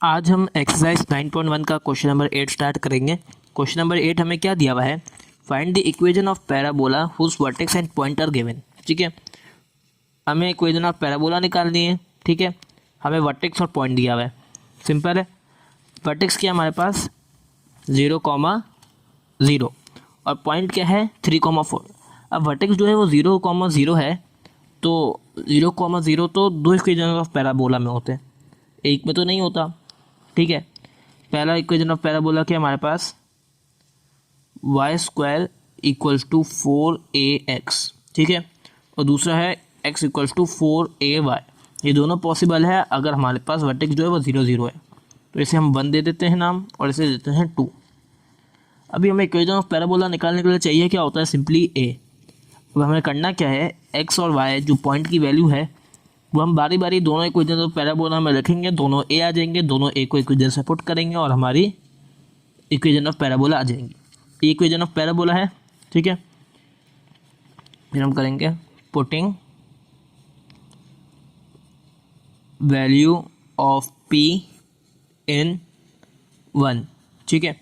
आज हम एक्सरसाइज 9.1 का क्वेश्चन नंबर 8 स्टार्ट करेंगे। क्वेश्चन नंबर 8 हमें क्या दिया हुआ है, find the equation of parabola whose vertex and point are given. ठीक है, हमें इक्वेशन ऑफ पैराबोला निकालनी है। ठीक है, हमें वर्टेक्स और पॉइंट दिया हुआ है, सिंपल है। वर्टेक्स क्या हमारे पास 0,0 और पॉइंट क्या है 3,4। अब वर्टेक्स जो है वो 0,0 है, तो 0,0 तो दो इक्वेशन ऑफ पैराबोला में होते हैं, एक में तो नहीं होता। ठीक है, पहला इक्वेशन ऑफ पैराबोला क्या हमारे पास y² इक्वल्स टू 4ax। ठीक है, और दूसरा है x इक्वल्स टू 4ay। ये दोनों पॉसिबल है अगर हमारे पास वर्टेक्स जो है वो 0,0 है। तो इसे हम 1 दे देते हैं नाम और इसे देते हैं 2। अभी हमें इक्वेशन ऑफ पैराबोला निकालने के लिए चाहिए क्या होता है, सिंपली a। अब हमें करना क्या है, x और y जो पॉइंट की वैल्यू है वो हम बारी बारी दोनों इक्वेशन ऑफ पैराबोला में रखेंगे, दोनों a आ जाएंगे, दोनों a को इक्वेशन से पुट करेंगे और हमारी इक्वेशन ऑफ पैराबोला आ जाएंगी। ये इक्वेशन ऑफ पैराबोला है। ठीक है, फिर हम करेंगे पुटिंग वैल्यू ऑफ p इन 1। ठीक है,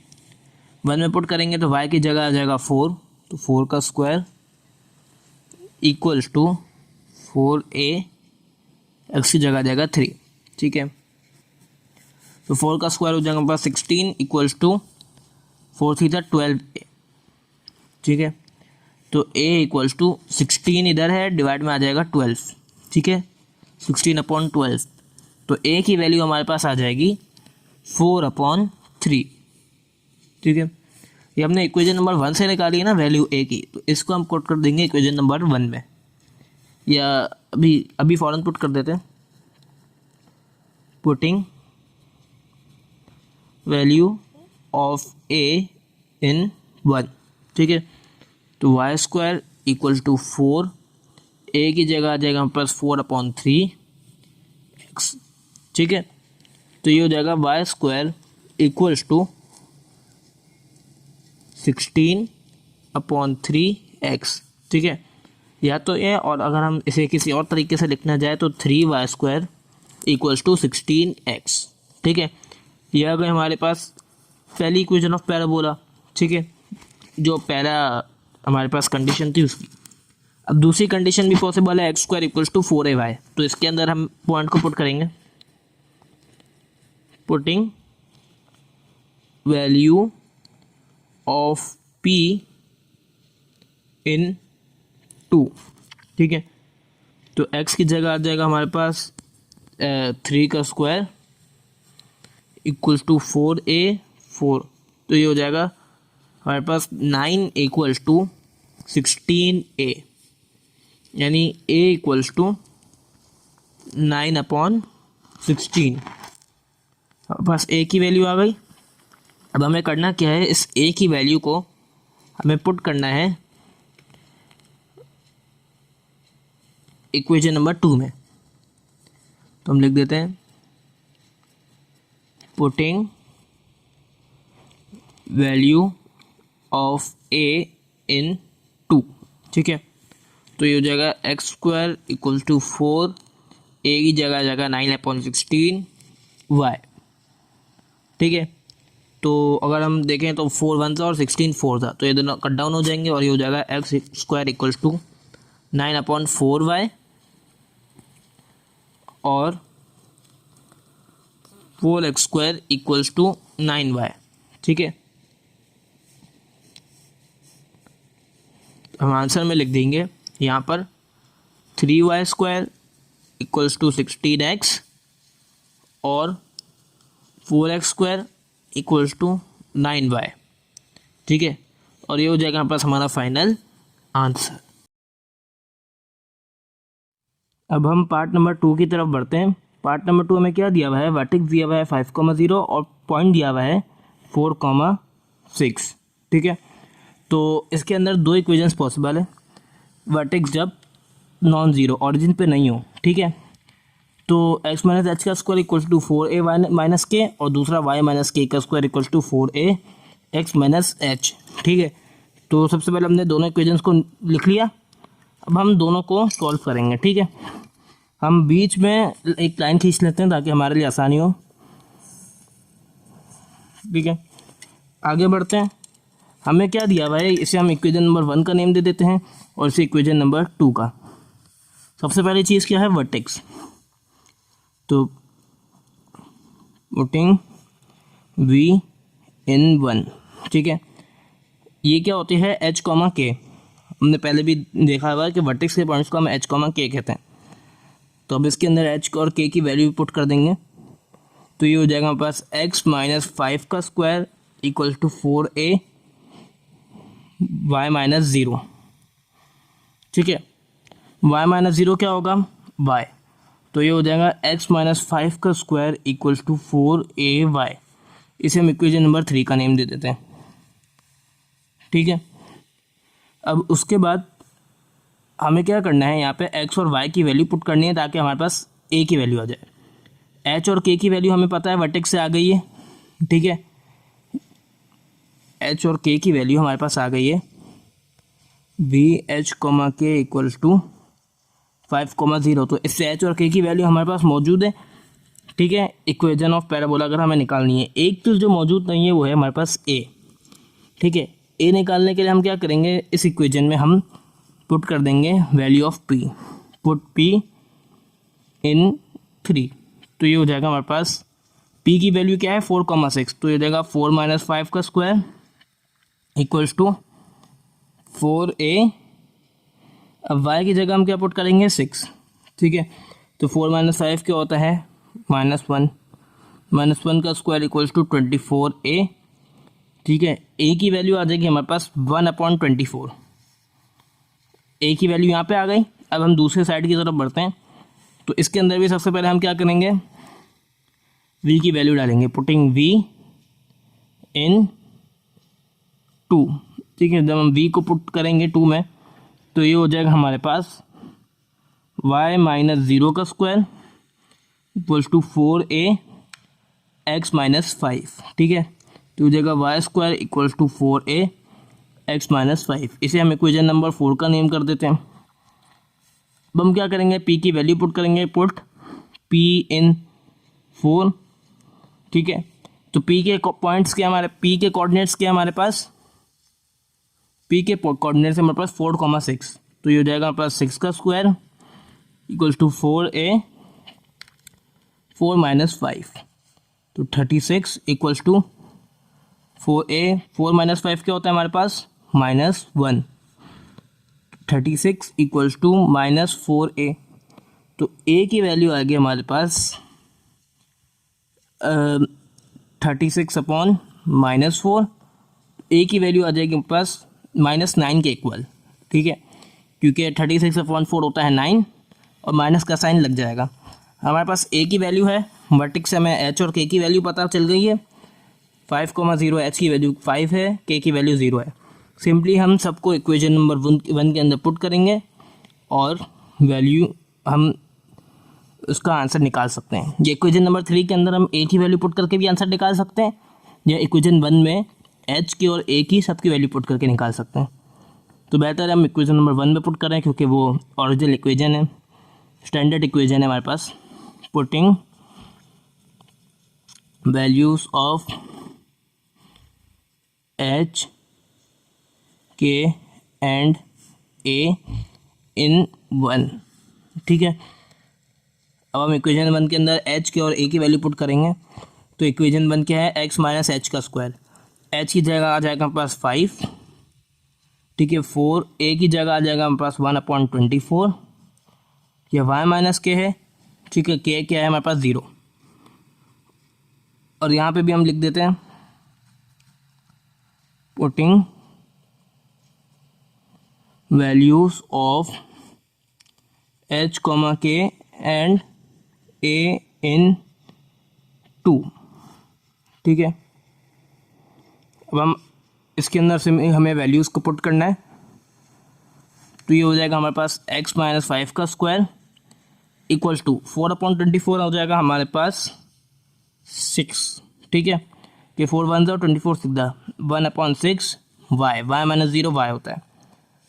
1 में पुट करेंगे तो y की जगह आ जाएगा 4, तो 4 का square equals to 4a, x की जगह आ जाएगा 3। ठीक है, तो 4 का स्क्वायर हो जाएगा हमारे पास 16 इक्वल्स टू 4 3 12a। ठीक है, तो a इक्वल्स टू 16 इधर है, डिवाइड में आ जाएगा 12। ठीक है, 16/12, तो a की वैल्यू हमारे पास आ जाएगी 4/3। ठीक है, ये हमने इक्वेशन नंबर 1 से निकाली है ना वैल्यू a की, तो इसको हम पुट कर देंगे इक्वेशन नंबर 1 में, या अभी फ़ौरन पुट कर देते हैं। Putting value of a in 1। ठीक है, तो y² इक्वल्स टू 4, a की जगह आ जाएगा हमारे पास 4/3x। ठीक है, तो ये हो जाएगा y² इक्वल्स टू 16/3x। ठीक है, या तो ये, और अगर हम इसे किसी और तरीके से लिखना जाए तो 3y² इक्वल्स टू 16x। ठीक है, यह आ गई हमारे पास पहली इक्वेशन ऑफ पैराबोला। ठीक है, जो पहला हमारे पास कंडीशन थी उसकी। अब दूसरी कंडीशन भी पॉसिबल है, x² इक्वल्स टू 4ay, तो इसके अंदर हम पॉइंट को पुट करेंगे। पुटिंग वैल्यू ऑफ p इन 2। ठीक है, तो x की जगह आ जाएगा हमारे पास 3 का स्क्वायर इक्वल्स टू 4a, तो ये हो जाएगा हमारे पास 9 इक्वल्स टू 16a, यानी a इक्वल्स टू 9/16। हमारे पास a की वैल्यू आ गई। अब हमें करना क्या है, इस a की वैल्यू को हमें पुट करना है इक्वेशन नंबर 2 में, तो हम लिख देते हैं पुटिंग वैल्यू ऑफ a इन 2। ठीक है, तो ये हो जाएगा x² इक्वल्स टू 4, a की जगह आ जाएगा 9/16y। ठीक है, तो अगर हम देखें तो 4 1 था और 16 4 था, तो ये दोनों कट डाउन हो जाएंगे और ये हो जाएगा x² इक्वल्स टू 9/4y और 4x² इक्वल्स टू 9y। ठीक है, हम आंसर में लिख देंगे यहाँ पर 3y² इक्वल्स टू 16x और 4x² इक्वल्स टू 9y। ठीक है, और ये हो जाएगा हमारे पास हमारा फाइनल आंसर। अब हम पार्ट नंबर 2 की तरफ बढ़ते हैं। पार्ट नंबर 2 में क्या दिया हुआ है, वर्टेक्स दिया हुआ है 5,0 और पॉइंट दिया हुआ है 4,6। ठीक है, तो इसके अंदर दो इक्वेशंस पॉसिबल है। वर्टेक्स जब नॉन ज़ीरो ऑरिजिन पे नहीं हो, ठीक है, तो x माइनस एच का square equals to 4a minus K, और दूसरा y माइनस के का square equals to 4a x minus H. ठीक है, तो सबसे पहले हमने दोनों इक्वेशंस को लिख लिया। अब हम दोनों को सॉल्व करेंगे। ठीक है, हम बीच में एक लाइन खींच लेते हैं ताकि हमारे लिए आसानी हो। ठीक है, आगे बढ़ते हैं। हमें क्या दिया भाई, इसे हम इक्वेशन नंबर 1 का नेम दे देते हैं और इसे इक्वेशन नंबर 2 का। सबसे पहली चीज़ क्या है, वर्टेक्स। तो पुटिंग v in 1, ठीक है। ये क्या होते हैं, h, k। हमने पहले भी देखा हुआ है कि वर्टेक्स के पॉइंट्स को हम h, k कहते हैं। तो अब इसके अंदर h और k की वैल्यू पुट कर देंगे, तो ये हो जाएगा हमारे पास x - 5 का square equal to 4a y - 0, ठीक है। y - 0 क्या होगा, y, तो ये हो जाएगा x - 5 का स्क्वायर इक्वल टू 4ay। इसे हम इक्वेशन नंबर 3 का नेम दे देते हैं, ठीक है। अब उसके बाद हमें क्या करना है, यहाँ पे x और y की वैल्यू पुट करनी है ताकि हमारे पास a की वैल्यू आ जाए। h और k की वैल्यू हमें पता है, वर्टेक्स से आ गई है, ठीक है। h और k की वैल्यू हमारे पास आ गई है, VH, k इक्वल्स टू 5, 0। तो इससे h और k की वैल्यू हमारे पास मौजूद है, ठीक है। इक्वेशन ऑफ पैराबोला अगर हमें निकालनी है, एक तो जो मौजूद नहीं है वो है हमारे पास a, ठीक है। a निकालने के लिए हम क्या करेंगे, इस इक्वेशन में हम पुट कर देंगे value of p, put p इन 3। तो ये हो जाएगा हमारे पास p की वैल्यू क्या है, 4, 6। तो ये हो जाएगा 4 - 5 का स्क्वायर इक्वल्स टू 4a। अब y की जगह हम क्या पुट करेंगे, 6, ठीक है। तो 4 - 5 क्या होता है, -1, -1 का स्क्वायर इक्वल्स टू 24a, ठीक है। a की वैल्यू आ जाएगी हमारे पास 1/24। a की वैल्यू यहाँ पे आ गई। अब हम दूसरे साइड की तरफ बढ़ते हैं, तो इसके अंदर भी सबसे पहले हम क्या करेंगे, v की वैल्यू डालेंगे, पुटिंग v इन 2, ठीक है। जब हम v को पुट करेंगे 2 में, तो ये हो जाएगा हमारे पास y - 0 का square equals to 4a x - 5, ठीक है। तो हो जाएगा y square equals to 4a x - 5। इसे हम इक्वेशन नंबर 4 का नेम कर देते हैं। अब हम क्या करेंगे, p की वैल्यू पुट करेंगे, पुट p इन 4, ठीक है। तो p के पॉइंट्स क्या, हमारे p के कोऑर्डिनेट्स क्या हमारे पास, p के कोऑर्डिनेट्स हमारे पास 4, 6। तो ये हो जाएगा हमारे पास 6 का स्क्वायर इक्वल्स टू 4a 4 - 5। तो 36 इक्वल्स टू 4a 4 - 5 क्या होता है हमारे पास, -1। 36 इक्वल्स टू -4a। तो a की वैल्यू आ गई हमारे पास 36/-4। a की वैल्यू आ जाएगी हमारे पास -9 के इक्वल, ठीक है, क्योंकि 36/4 होता है 9 और माइनस का साइन लग जाएगा। हमारे पास a की वैल्यू है, वर्टेक्स से हमें h और k की वैल्यू पता चल गई है। 5, 0, h की वैल्यू 5 है, k की वैल्यू 0 है। सिंपली हम सबको इक्वेशन नंबर 1 के अंदर पुट करेंगे और वैल्यू हम उसका आंसर निकाल सकते हैं। ये इक्वेशन नंबर 3 के अंदर हम a की वैल्यू पुट करके भी आंसर निकाल सकते हैं, या इक्वेशन 1 में h की और a की सबकी वैल्यू पुट करके निकाल सकते हैं। तो बेहतर है हम इक्वेशन नंबर 1 में पुट करें, क्योंकि वो ओरिजिनल इक्वेशन है, स्टैंडर्ड इक्वेशन है हमारे पास। Putting values of h, k and a in 1, ठीक है। अब हम इक्वेशन 1 के अंदर h के और a की वैल्यू पुट करेंगे। तो इक्वेशन 1 क्या है, x - h का स्क्वायर। h की जगह आ जाएगा हमारे पास 5, ठीक है। 4 a की जगह आ जाएगा हमारे पास 1/24। यह y - k है, ठीक है। k क्या है हमारे पास 0, और यहाँ पे भी हम लिख देते हैं putting values of h, k and a इन 2, ठीक है। अब हम इसके अंदर से हमें वैल्यूज़ को पुट करना है। तो ये हो जाएगा हमारे पास x - 5 का स्क्वायर इक्वल्स टू 4/24 हो जाएगा हमारे पास 6, ठीक है। कि 4 1 24 सीधा 1/6 y, y - 0 y होता है,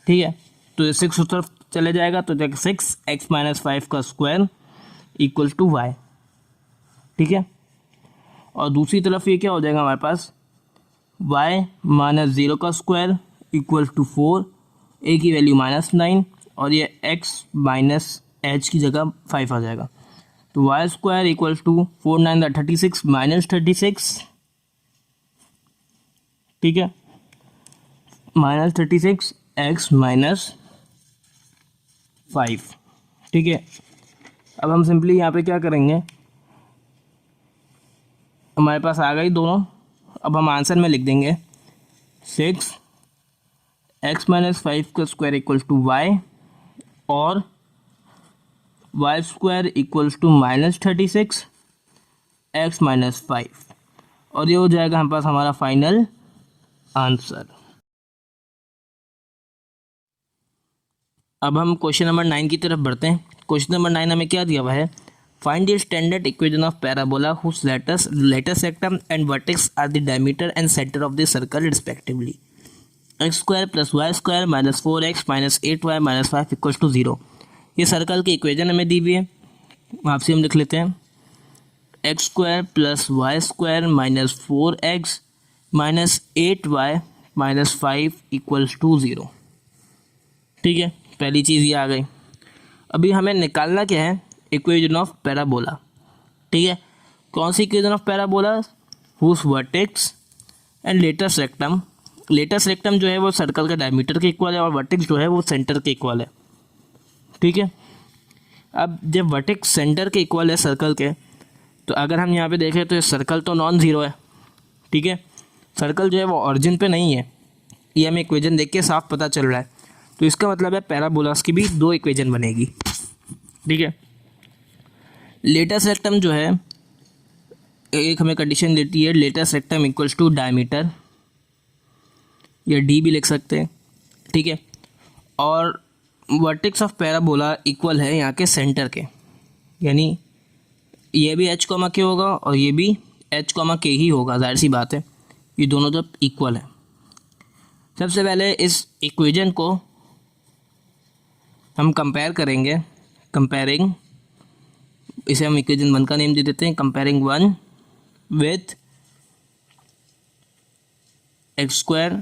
ठीक है। तो ये 6 उस तरफ चले जाएगा, तो जाएगा 6 x - 5 का स्क्वायर इक्वल टू y, ठीक है। और दूसरी तरफ ये क्या हो जाएगा हमारे पास, y माइनस 0 का स्क्वायर इक्वल टू 4, a की वैल्यू -9 और ये x माइनस h की जगह 5 आ जाएगा। तो y square equal to 4 9 36 minus 36, ठीक है, माइनस 36 x माइनस 5, ठीक है। अब हम सिंपली यहाँ पे क्या करेंगे, हमारे पास आ गई दोनों, अब हम आंसर में लिख देंगे 6 x माइनस 5 का स्क्वायर इक्वल टू y और y square equals to -36 x minus 5, और ये हो जाएगा हमारे पास हमारा फाइनल आंसर। अब हम क्वेश्चन नंबर 9 की तरफ बढ़ते हैं। क्वेश्चन नंबर 9 हमें क्या दिया हुआ है, find the standard equation of parabola whose latus rectum and vertex are the diameter and centre of the circle respectively. X square plus y square minus 4x minus 8y minus 5 equals to 0। ये circle की equation हमें दी हुई है, आपसे हम लिख लेते हैं x square plus y square minus 4x minus 8y minus 5 equals to 0, ठीक है। पहली चीज़ ये आ गई। अभी हमें निकालना क्या है, इक्वेशन ऑफ पैराबोला, ठीक है। कौन सी equation of parabola, whose vertex and latus rectum. Latus rectum जो है वो सर्कल का डायमीटर के इक्वल है और वर्टेक्स जो है वो सेंटर के इक्वल है, ठीक है। अब जब वर्टेक्स सेंटर के इक्वल है सर्कल के, तो अगर हम यहाँ पे देखें तो ये सर्कल तो नॉन ज़ीरो है, ठीक है। सर्कल जो है वो ऑरिजिन पे नहीं है, ये हमें इक्वेशन देख के साफ पता चल रहा है। तो इसका मतलब है पैराबोलास की भी दो इक्वेशन बनेगी, ठीक है। लेटस रेक्टम जो है, एक हमें कंडीशन देती है latus rectum equals to diameter, या डी भी लिख सकते हैं, ठीक है। और वर्टेक्स ऑफ पैराबोला इक्वल है यहाँ के सेंटर के, यानी ये भी h कॉमा के होगा और ये भी h कॉमा के ही होगा, जाहिर सी बात है, ये दोनों जब इक्वल है। सबसे पहले इस इक्वेशन को हम कंपेयर करेंगे, कंपेयरिंग, इसे हम इक्वेशन 1 का नेम दे देते हैं, comparing 1 with x square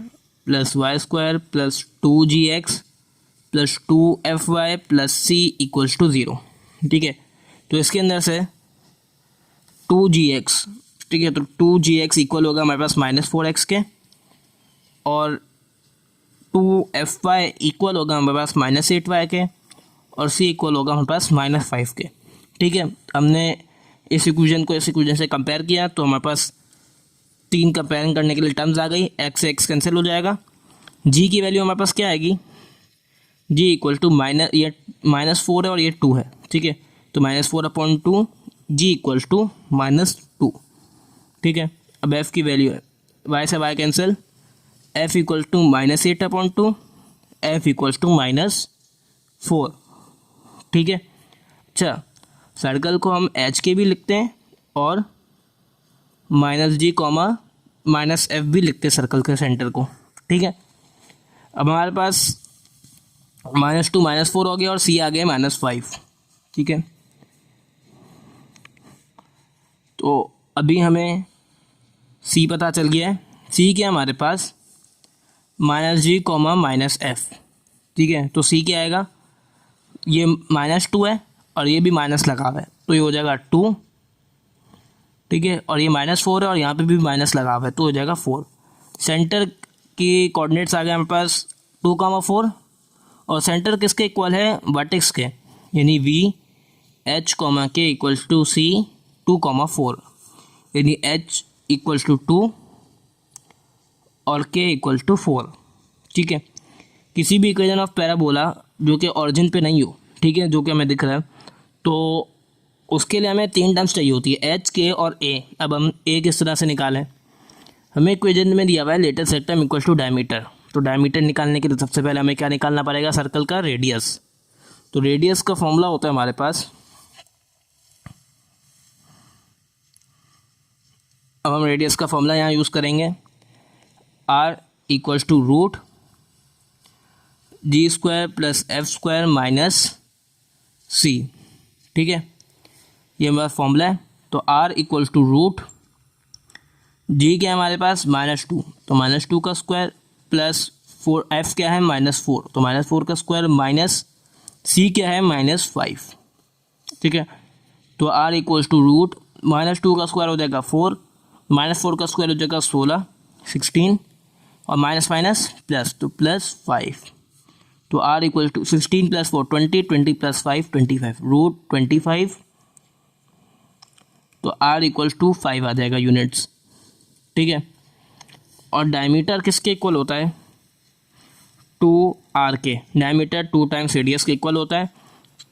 plus y square plus 2gx plus 2fy plus c equals to 0, ठीक है। तो इसके अंदर से 2gx, ठीक है, तो 2gx इक्वल होगा हमारे पास -4x के, और 2fy इक्वल होगा हमारे पास -8y के, और c इक्वल होगा हमारे पास -5 के, ठीक है। हमने इस इक्वेशन को इस इक्वेशन से कंपेयर किया तो हमारे पास 3 कंपेयरिंग करने के लिए टर्म्स आ गई, x से x कैंसिल हो जाएगा, g की वैल्यू हमारे पास क्या आएगी, g इक्वल टू ये -4 है और ये 2 है, ठीक है। तो -4/2 g इक्वल्स टू -2, ठीक है। अब f की वैल्यू है, y से y cancel, f equal to -8/2, f equals to -4, ठीक है। अच्छा, सर्कल को हम h के भी लिखते हैं और -g कॉमा -f भी लिखते हैं सर्कल के सेंटर को, ठीक है। अब हमारे पास -2 -4 हो गया और c आ गया -5, ठीक है। तो अभी हमें c पता चल गया है, c क्या हमारे पास -g कॉमा -f, ठीक है। तो c क्या आएगा, ये -2 है और ये भी माइनस लगा हुआ है, तो ये हो जाएगा 2, ठीक है। और ये -4 है और यहाँ पे भी माइनस लगा हुआ है, तो हो जाएगा 4। सेंटर की कोऑर्डिनेट्स आ गए हमारे पास 2,4, और सेंटर किसके इक्वल है, वर्टेक्स के, यानी v h कॉमा के इक्वल्स टू c 2,4, यानी h इक्वल्स टू 2 और k इक्वल्स टू 4, ठीक है। किसी भी इक्वेशन ऑफ पैराबोला जो कि ऑरिजिन पे नहीं हो, ठीक है, जो कि हमें दिख रहा है, तो उसके लिए हमें 3 टर्म्स चाहिए होती है, h, k और a। अब हम a किस तरह से निकालें, हमें इक्वेशन में दिया हुआ है लेटस सेक्टम इक्वल टू डायमीटर, तो डायमीटर निकालने के लिए सबसे पहले हमें क्या निकालना पड़ेगा, सर्कल का रेडियस। तो रेडियस का फॉर्मूला होता है हमारे पास, अब हम रेडियस का फॉर्मूला यहाँ यूज़ करेंगे, r equals to root g square plus f square minus c, ठीक है, ये हमारा फॉर्मूला है। तो r equals to root g क्या है हमारे पास -2, तो -2 का स्क्वायर प्लस 4, एफ क्या है -4, तो -4 का स्क्वायर माइनस सी क्या है -5, ठीक है। तो आर इक्वल्स टू रूट -2 का स्क्वायर हो जाएगा 4, -4 का स्क्वायर हो जाएगा 16, 16 और माइनस माइनस प्लस, तो +5, तो आर इक्वल टू 16 + 4 20, 20 + 5 25, रूट 25, तो आर इक्वल्स टू 5 आ जाएगा यूनिट्स, ठीक है। और डायमीटर किसके इक्वल होता है, 2r के, डायमीटर 2 टाइम्स रेडियस के इक्वल होता है,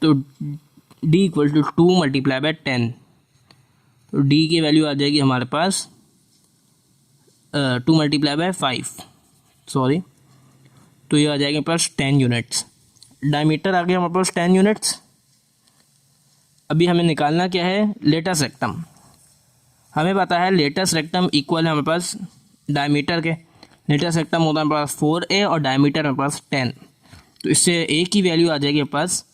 तो d इक्वल टू 2 × 10, तो d की वैल्यू आ जाएगी हमारे पास 2 × 5, सॉरी, तो ये आ जाएगा हमारे पास 10 यूनिट्स। डायमीटर आ गया हमारे पास 10 यूनिट्स। अभी हमें निकालना क्या है, लेटस रेक्टम। हमें पता है लेटस रेक्टम इक्वल है हमारे पास डायमीटर के, लेटस रेक्टम होता है हमारे पास 4a और डायमीटर हमारे पास 10, तो इससे a की वैल्यू आ जाएगी हमारे पास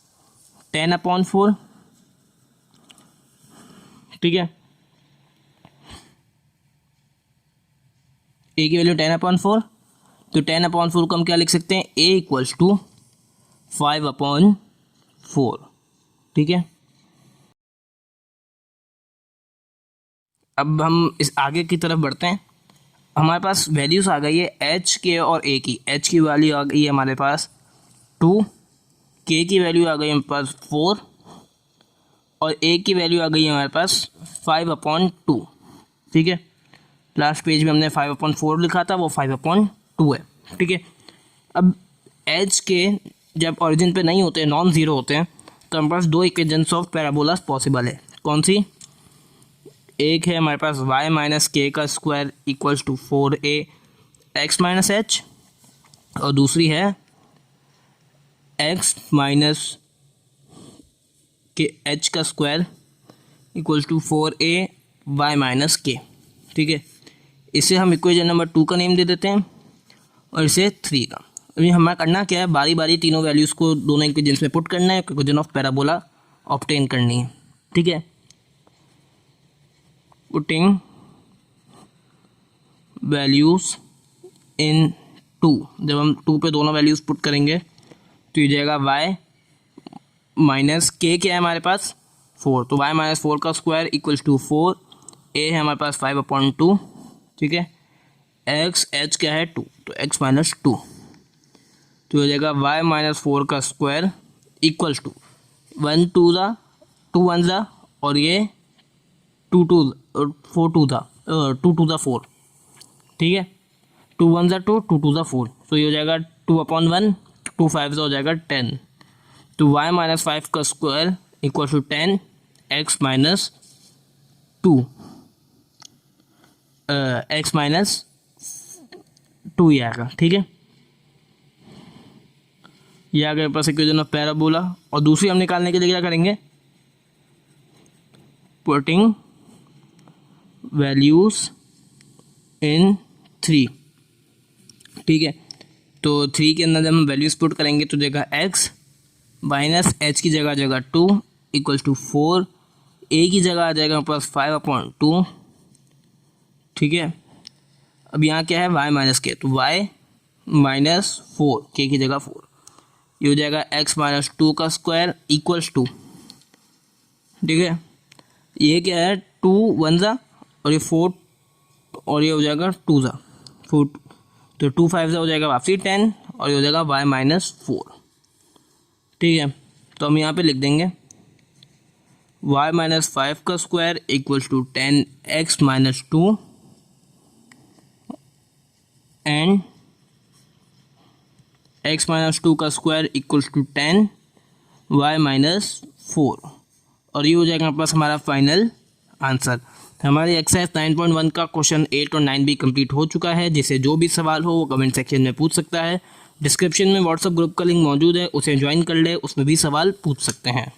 10/4, ठीक है। a की वैल्यू 10/4, तो 10/4 को हम क्या लिख सकते हैं, a इक्वल्स टू 5/4, ठीक है। अब हम इस आगे की तरफ बढ़ते हैं। हमारे पास वैल्यूज़ आ गई है एच के और ए की। एच की वैल्यू आ गई है हमारे पास 2, के की वैल्यू आ गई है हमारे पास 4 और ए की वैल्यू आ गई है हमारे पास 5/2, ठीक है। लास्ट पेज में हमने 5/4 लिखा था, वो 5/2 है, ठीक है। अब एच के जब ओरिजिन पे नहीं होते, नॉन ज़ीरो होते हैं, तो हमारे पास 2 इक्वेशंस ऑफ पैराबोलास पॉसिबल है। कौन सी, एक है हमारे पास y - k का square equals to 4a x - h, और दूसरी है x - k h का square equals to 4a y - k, ठीक है। इसे हम इक्वेशन नंबर 2 का नेम दे देते हैं और इसे 3 का। अभी हमें करना क्या है, बारी बारी तीनों वैल्यूज़ को दोनों इक्वेशंस में पुट करना है, इक्वेशन ऑफ पैराबोला ऑब्टेन करनी है, ठीक है। पुटिंग वैल्यूज़ इन 2, जब हम 2 पे दोनों वैल्यूज़ पुट करेंगे तो ये जाएगा y - k क्या है हमारे पास 4, तो y - 4 का स्क्वायर इक्वल्स टू 4, a है हमारे पास 5/2, ठीक है। x h क्या है 2, तो x - 2, तो हो जाएगा y - 4 का स्क्वायर इक्वल्स टू 1 2 ज़ा 2 1 ज़ा और ये 2 2 4 2 था 2 2 4, ठीक है। 2 1 ज़ा 2, 2 2 ज़ा 4, तो ये हो जाएगा 2/1, 2 5 ज़ा हो जाएगा 10, तो y - 5 का square equal to 10 x - 2 x - 2 ये आएगा, ठीक है। ये आ गया पास इक्वेशन ऑफ पैराबोला। और दूसरी हम निकालने के लिए क्या करेंगे, पुटिंग वैल्यूज़ इन 3, ठीक है। तो 3 के अंदर जब हम वैल्यूज़ पुट करेंगे तो देगा x - h की जगह आ जाएगा 2 इक्वल्स टू 4, a की जगह आ जाएगा प्लस 5/2, ठीक है। अब यहाँ क्या है y - k, तो y - 4, k की जगह 4, ये हो जाएगा x - 2 का स्क्वायर इक्वल्स टू, ठीक है। ये क्या है 2 1 ज़ा और ये 4 और ये हो जाएगा 2 ज़ा 4, तो 2 5 ज़ा हो जाएगा वापसी 10 और ये हो जाएगा y - 4, ठीक है। तो हम यहाँ पे लिख देंगे y - 5 का square equals to 10x - 2 and x - 2 का स्क्वायर इक्वल्स टू 10 y - 4, और ये हो जाएगा हमारे पास हमारा फाइनल आंसर। हमारी एक्सरसाइज 9.1 का क्वेश्चन 8 और 9 भी कंप्लीट हो चुका है। जिसे जो भी सवाल हो वो कमेंट सेक्शन में पूछ सकता है। डिस्क्रिप्शन में व्हाट्सएप ग्रुप का लिंक मौजूद है, उसे ज्वाइन कर ले, उसमें भी सवाल पूछ सकते हैं।